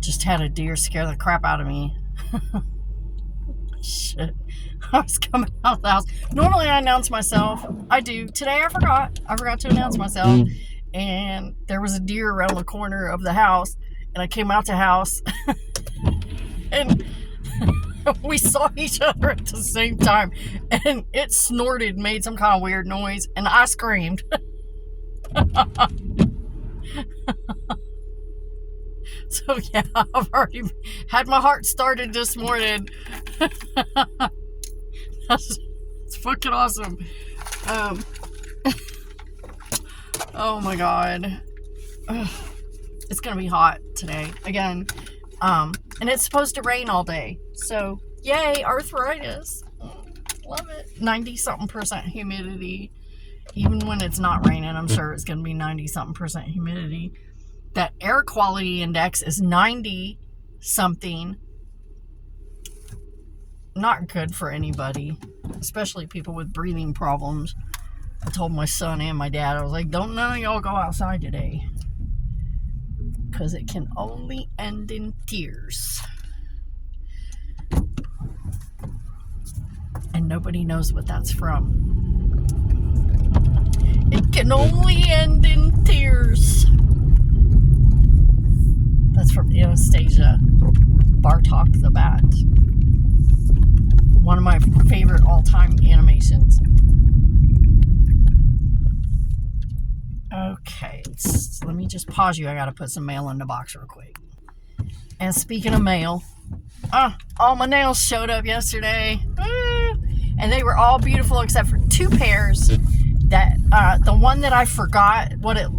Just had a deer scare the crap out of me. Shit. I was coming out of the house. Normally I announce myself. I do. Today I forgot. I forgot to announce myself. And there was a deer around the corner of the house. And I came out the house. And we saw each other at the same time. And it snorted, made some kind of weird noise. And I screamed. So yeah, I've already had my heart started this morning. It's fucking awesome. Oh my god. It's gonna be hot today again. And it's supposed to rain all day. So yay, arthritis. Love it. 90-something% humidity. Even when it's not raining, I'm sure it's gonna be 90-something% humidity. That air quality index is 90-something. Not good for anybody, especially people with breathing problems. I told my son and my dad, I was like, don't none of y'all go outside today. Because it can only end in tears. And nobody knows what that's from. It can only end in tears. That's from Anastasia Bartok the Bat. One of my favorite all-time animations. Okay, let me just pause you. I gotta put some mail in the box real quick. And speaking of mail, all my nails showed up yesterday. And they were all beautiful except for 2 pairs. That the one that I forgot what it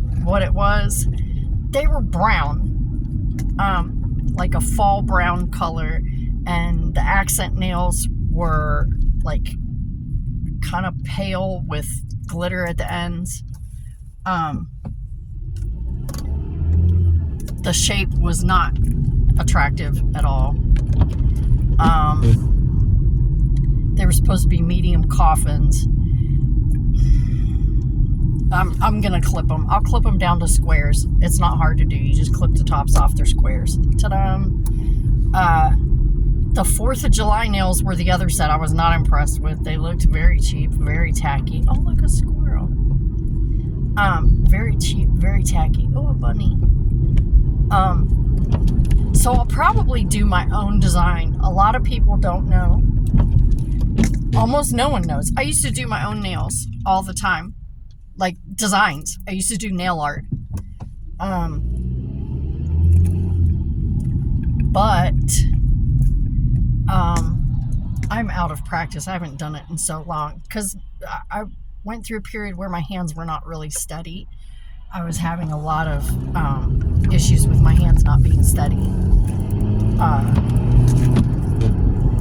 was, they were brown. Like a fall brown color, and the accent nails were like kind of pale with glitter at the ends. The shape was not attractive at all. They were supposed to be medium coffins. I'm gonna clip them. I'll clip them down to squares. It's not hard to do. You just clip the tops off their squares. Ta-da! The 4th of July nails were the other set I was not impressed with. They looked very cheap, very tacky. Oh, look, a squirrel. Very cheap, very tacky. Oh, a bunny. So I'll probably do my own design. A lot of people don't know. Almost no one knows. I used to do my own nails all the time. Like designs. I used to do nail art. But I'm out of practice. I haven't done it in so long because I went through a period where my hands were not really steady. I was having a lot of issues with my hands not being steady.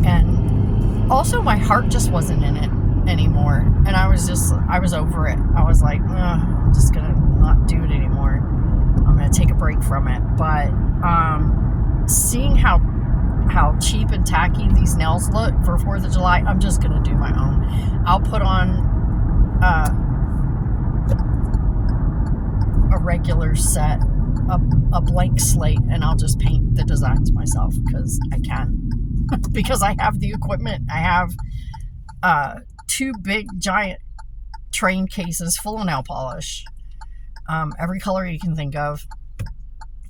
And also my heart just wasn't in it anymore, and I was over it. I was like, I'm just gonna not do it anymore. I'm gonna take a break from it. But seeing how cheap and tacky these nails look for 4th of July, I'm just gonna do my own. I'll put on a regular set, a blank slate, and I'll just paint the designs myself because I can. Because I have the equipment. I have 2 big giant train cases full of nail polish. Every color you can think of.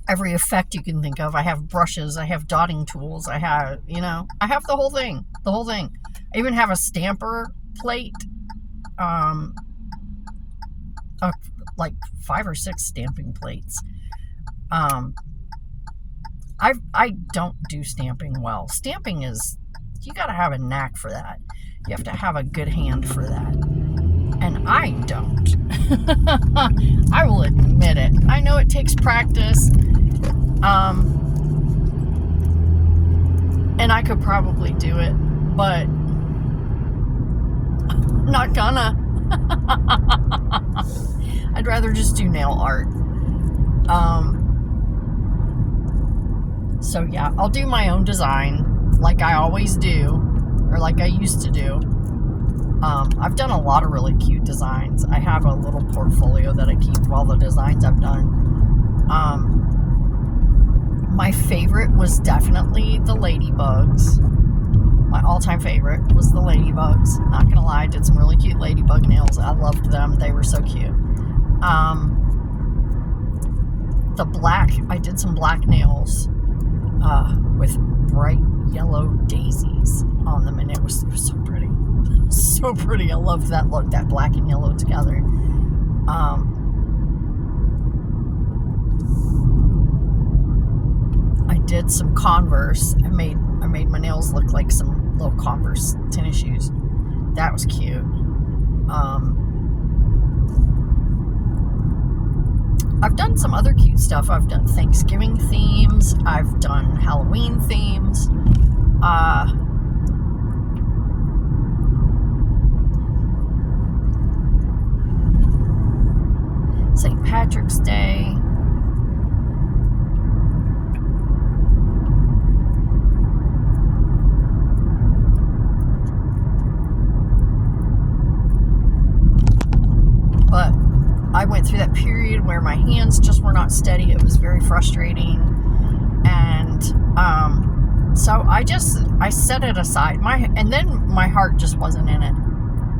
Every effect you can think of. I have brushes. I have dotting tools. I have the whole thing. The whole thing. I even have a stamper plate. Like 5 or 6 stamping plates. I don't do stamping well. Stamping is, you gotta have a knack for that. You have to have a good hand for that. And I don't. I will admit it. I know it takes practice. And I could probably do it, but I'm not gonna. I'd rather just do nail art. So yeah, I'll do my own design like I always do, or like I used to do. I've done a lot of really cute designs. I have a little portfolio that I keep of all the designs I've done. My favorite was definitely the ladybugs. My all-time favorite was the ladybugs. Not gonna lie, I did some really cute ladybug nails. I loved them. They were so cute. The black, I did some black nails with bright yellow daisies on them, and it was so pretty. So pretty. I loved that look, that black and yellow together. I did some Converse. I made my nails look like some little Converse tennis shoes. That was cute. I've done some other cute stuff. I've done Thanksgiving themes. I've done Halloween themes. St. Patrick's Day. But I went through that period where my hands just were not steady. It was very frustrating. And so I set it aside. And then my heart just wasn't in it.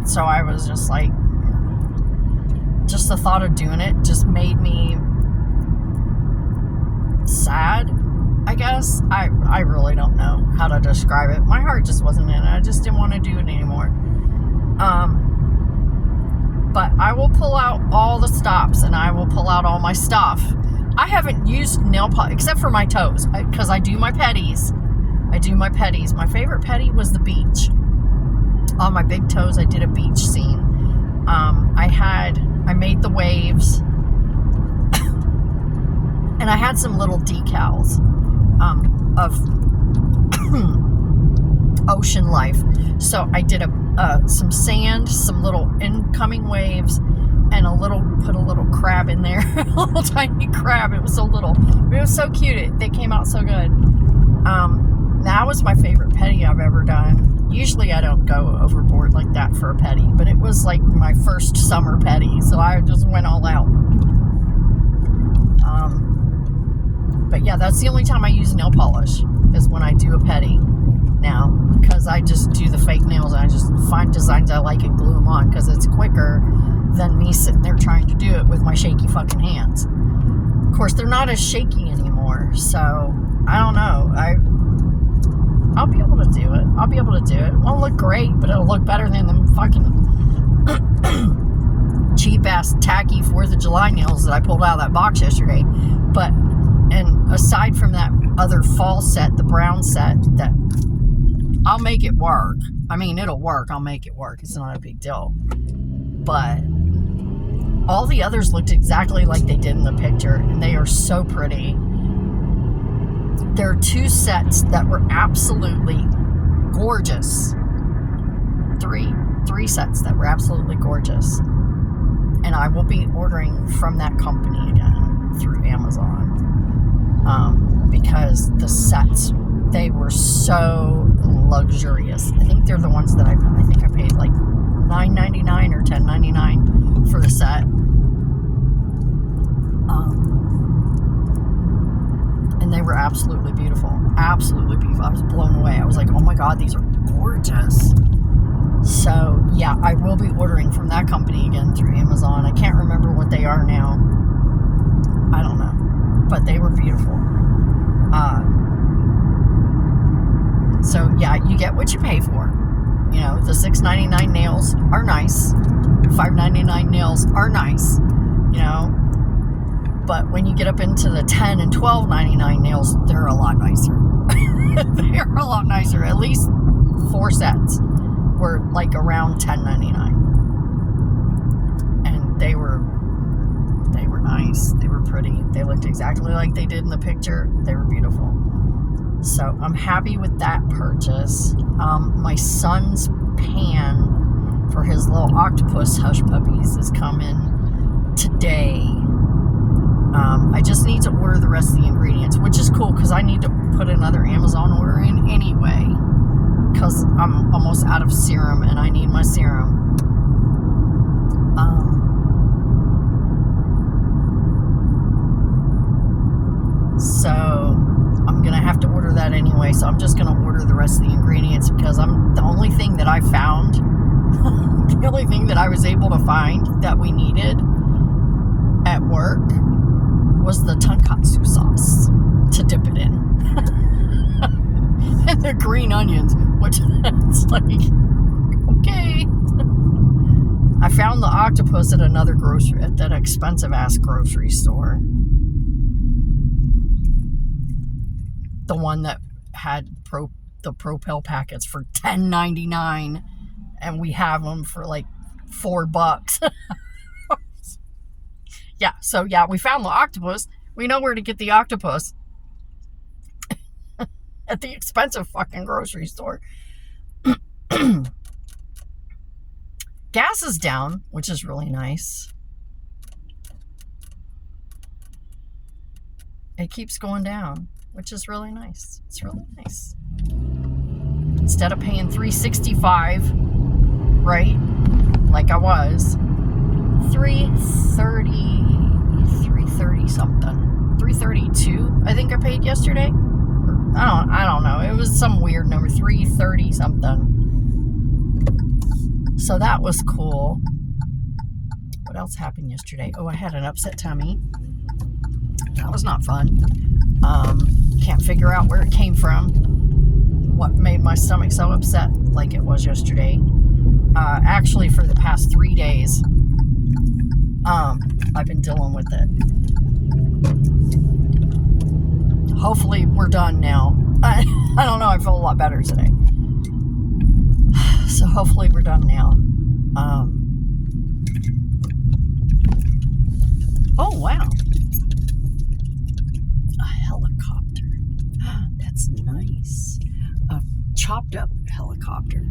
So I was just like, just the thought of doing it just made me sad, I guess. I really don't know how to describe it. My heart just wasn't in it. I just didn't want to do it anymore. But I will pull out all the stops, and I will pull out all my stuff. I haven't used nail polish except for my toes, because I do my petties. My favorite petty was the beach. On my big toes, I did a beach scene. I made the waves, and I had some little decals of ocean life. So I did some sand, some little incoming waves, and put a little crab in there. A little tiny crab. It was so little, but it was so cute. They came out so good. That was my favorite petty I've ever done. Usually I don't go overboard like that for a petty, but it was like my first summer petty, so I just went all out. But yeah, that's the only time I use nail polish, is when I do a petty now, because I just do the fake nails, and I just find designs I like and glue them on, because it's quicker than me sitting there trying to do it with my shaky fucking hands. Of course, they're not as shaky anymore, so I don't know. I'll be able to do it. It won't look great, but it'll look better than them fucking cheap-ass, tacky 4th of July nails that I pulled out of that box yesterday. But, and aside from that other fall set, the brown set, that I'll make it work. I mean, it'll work. I'll make it work. It's not a big deal. But all the others looked exactly like they did in the picture, and they are so pretty. There are 2 sets that were absolutely gorgeous. Three sets that were absolutely gorgeous. And I will be ordering from that company again through Amazon. Because the sets, they were so luxurious. I think they're the ones that I think I paid like $9.99 or $10.99 for the set. And they were absolutely beautiful. Absolutely beautiful. I was blown away. I was like, oh my God, these are gorgeous. So, yeah, I will be ordering from that company again through Amazon. I can't remember what they are now. I don't know. But they were beautiful. So, yeah, you get what you pay for. You know, the $6.99 nails are nice. $5.99 nails are nice. You know. But when you get up into the $10 and $12.99 nails, they're a lot nicer. They're a lot nicer. At least 4 sets were like around $10.99. And they were nice. They were pretty. They looked exactly like they did in the picture. They were beautiful. So I'm happy with that purchase. My son's pan for his little octopus hush puppies is coming today. I just need to order the rest of the ingredients, which is cool because I need to put another Amazon order in anyway, because I'm almost out of serum and I need my serum. So upset anyway, so I'm just going to order the rest of the ingredients because the only thing that I found, the only thing that I was able to find that we needed at work was the tonkatsu sauce to dip it in. And the green onions, which it's like, okay. I found the octopus at that expensive ass grocery store. The one that had the Propel packets for $10.99, and we have them for like $4. Yeah, so yeah, we found the octopus. We know where to get the octopus at the expensive fucking grocery store. Gas is down, which is really nice. It keeps going down, which is really nice. It's really nice. Instead of paying $3.65, right? Like I was, $3.30 something. $3.32, I think I paid yesterday. I don't know. It was some weird number, $3.30 something. So that was cool. What else happened yesterday? Oh, I had an upset tummy. That was not fun. Can't figure out where it came from. What made my stomach so upset like it was yesterday. Actually, for the past 3 days, I've been dealing with it. Hopefully, we're done now. I don't know. I feel a lot better today. So hopefully we're done now. Oh, wow. A helicopter. That's nice. A chopped up helicopter.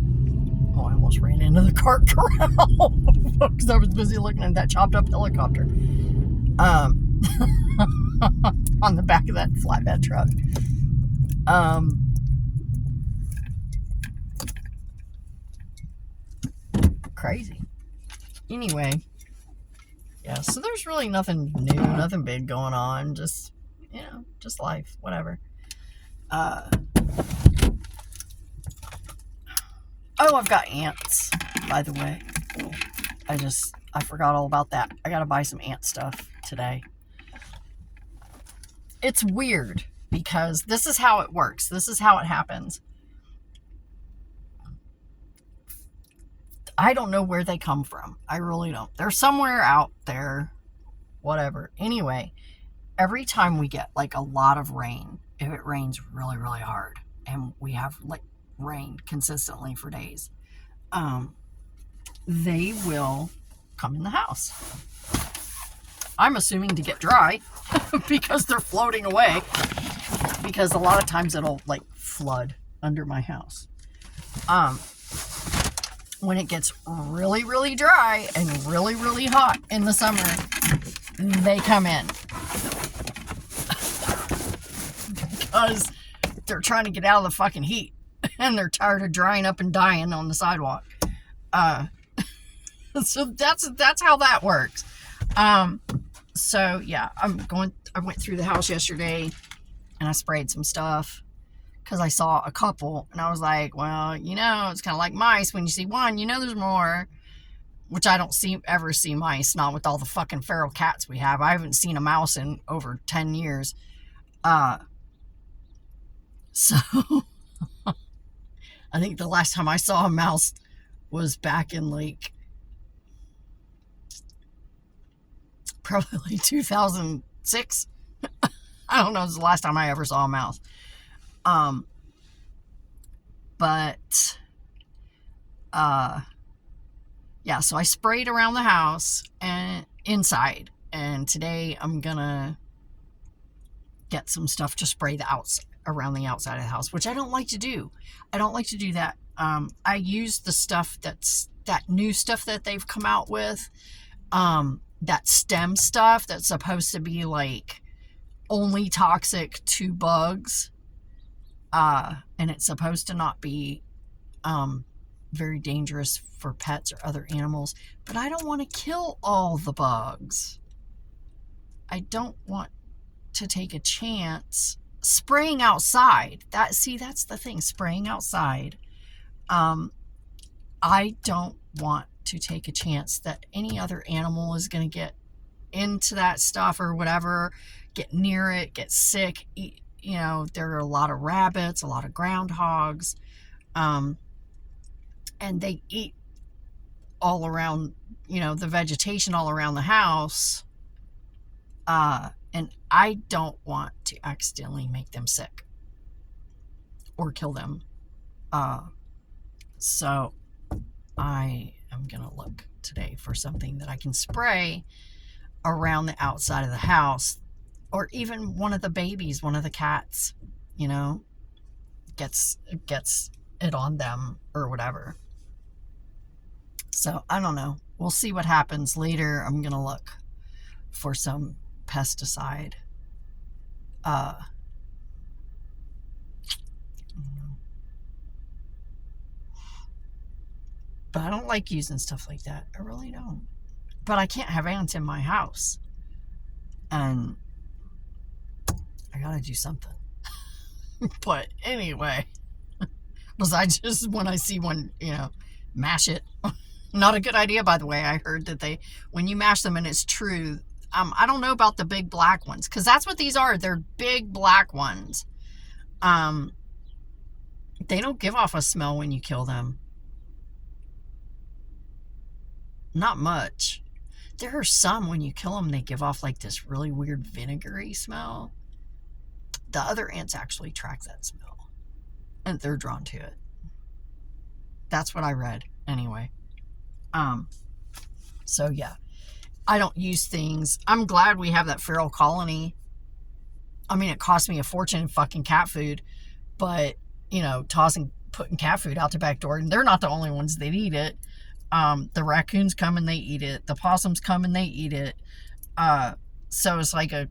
Oh, I almost ran into the cart corral because I was busy looking at that chopped up helicopter. On the back of that flatbed truck. Crazy. Anyway, yeah, so there's really nothing new, nothing big going on. Just, just life, whatever. Oh, I've got ants, by the way. I forgot all about that. I gotta buy some ant stuff today. It's weird because this is how it works. This is how it happens. I don't know where they come from. I really don't. They're somewhere out there, whatever. Anyway, every time we get like a lot of rain, if it rains really, really hard, and we have like rain consistently for days, they will come in the house. I'm assuming to get dry because they're floating away, because a lot of times it'll like flood under my house. When it gets really, really dry and really, really hot in the summer, they come in. Because they're trying to get out of the fucking heat. And they're tired of drying up and dying on the sidewalk. So that's how that works. So yeah, I went through the house yesterday and I sprayed some stuff. Because I saw a couple, and I was like, well, it's kind of like mice. When you see one, there's more. Which I don't ever see mice, not with all the fucking feral cats we have. I haven't seen a mouse in over 10 years. So, I think the last time I saw a mouse was back in, like, probably 2006. I don't know, it was the last time I ever saw a mouse. Yeah, so I sprayed around the house and inside, and today I'm gonna get some stuff to spray around the outside of the house, which I don't like to do. I don't like to do that. I use the stuff that new stuff that they've come out with, that stem stuff that's supposed to be like only toxic to bugs. And it's supposed to not be very dangerous for pets or other animals. But I don't want to kill all the bugs. I don't want to take a chance spraying outside, that's the thing, spraying outside. I don't want to take a chance that any other animal is going to get into that stuff or whatever, get near it, get sick. There are a lot of rabbits, a lot of groundhogs, and they eat all around, the vegetation all around the house. And I don't want to accidentally make them sick or kill them. So I am going to look today for something that I can spray around the outside of the house, or even one of the babies, one of the cats, gets it on them or whatever. So I don't know. We'll see what happens later. I'm going to look for some pesticide. But I don't like using stuff like that. I really don't. But I can't have ants in my house. And I gotta do something. But anyway, besides just when I see one, mash it. Not a good idea, by the way. I heard that when you mash them, and it's true, I don't know about the big black ones, because that's what these are. They're big black ones. They don't give off a smell when you kill them. Not much. There are some, when you kill them, they give off like this really weird vinegary smell. The other ants actually track that smell, and they're drawn to it. That's what I read anyway. So yeah, I don't use things. I'm glad we have that feral colony. I mean, it cost me a fortune in fucking cat food, but putting cat food out the back door, and they're not the only ones that eat it. The raccoons come and they eat it. The possums come and they eat it. So it's like a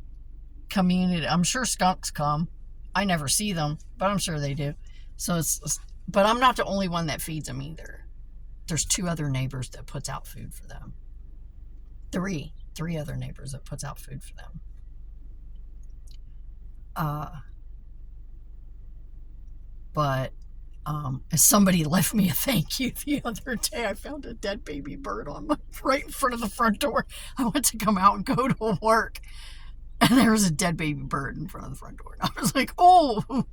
community. I'm sure skunks come. I never see them, but I'm sure they do. So but I'm not the only one that feeds them either. There's 2 other neighbors that puts out food for them. 3 other neighbors that puts out food for them. But somebody left me a thank you the other day. I found a dead baby bird right in front of the front door. I went to come out and go to work, and there was a dead baby bird in front of the front door. And I was like, oh,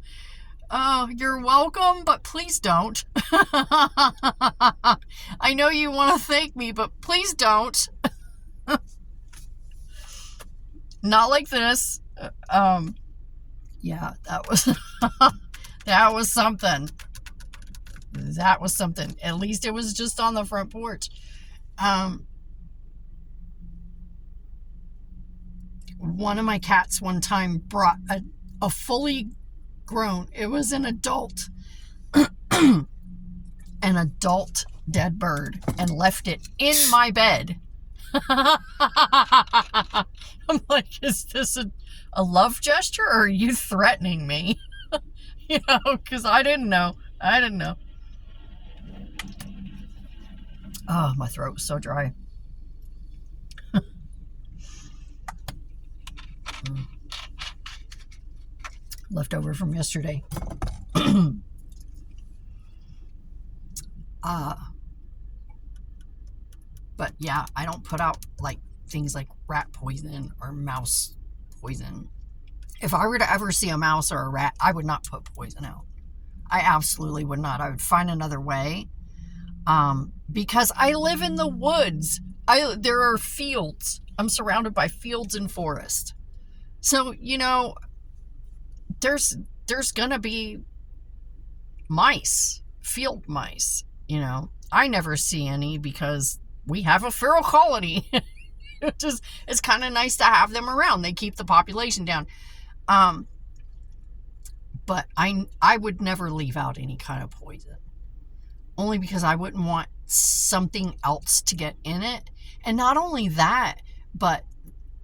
you're welcome, but please don't. I know you want to thank me, but please don't. Not like this. Yeah, that was that was something. That was something. At least it was just on the front porch. One of my cats one time brought a fully grown, it was an adult, an adult dead bird, and left it in my bed. I'm like, is this a love gesture, or are you threatening me? Because I didn't know. Oh, my throat was so dry. Leftover from yesterday. But yeah, I don't put out like things like rat poison or mouse poison. If I were to ever see a mouse or a rat, I would not put poison out. I absolutely would not. I would find another way. Because I live in the woods. There are fields. I'm surrounded by fields and forest. So, there's gonna be mice, field mice, I never see any because we have a feral colony. It's kind of nice to have them around. They keep the population down. But I would never leave out any kind of poison. Only because I wouldn't want something else to get in it. And not only that, but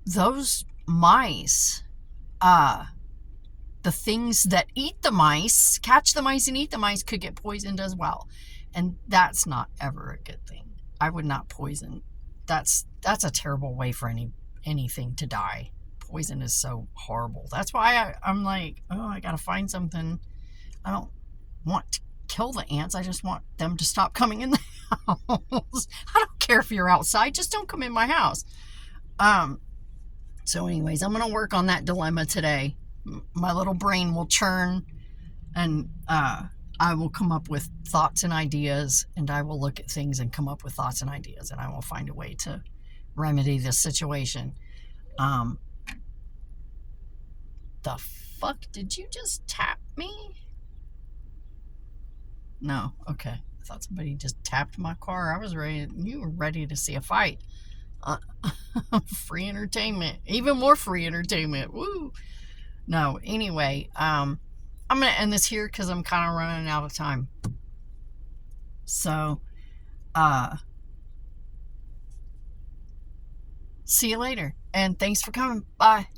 those mice, the things that eat the mice, catch the mice and eat the mice, could get poisoned as well. And that's not ever a good thing. I would not poison. That's a terrible way for anything to die. poison is so horrible. That's why I'm like, oh, I gotta find something. I don't want to kill the ants. I just want them to stop coming in the house. I don't care if you're outside, just don't come in my house. So anyways, I'm gonna work on that dilemma today. My little brain will churn, and I will come up with thoughts and ideas, and I will look at things and come up with thoughts and ideas, and I will find a way to remedy this situation. The fuck? Did you just tap me? No. Okay. I thought somebody just tapped my car. I was ready. You were ready to see a fight. Free entertainment. Even more free entertainment. Woo. No. Anyway, I'm going to end this here because I'm kind of running out of time. So, see you later. And thanks for coming. Bye.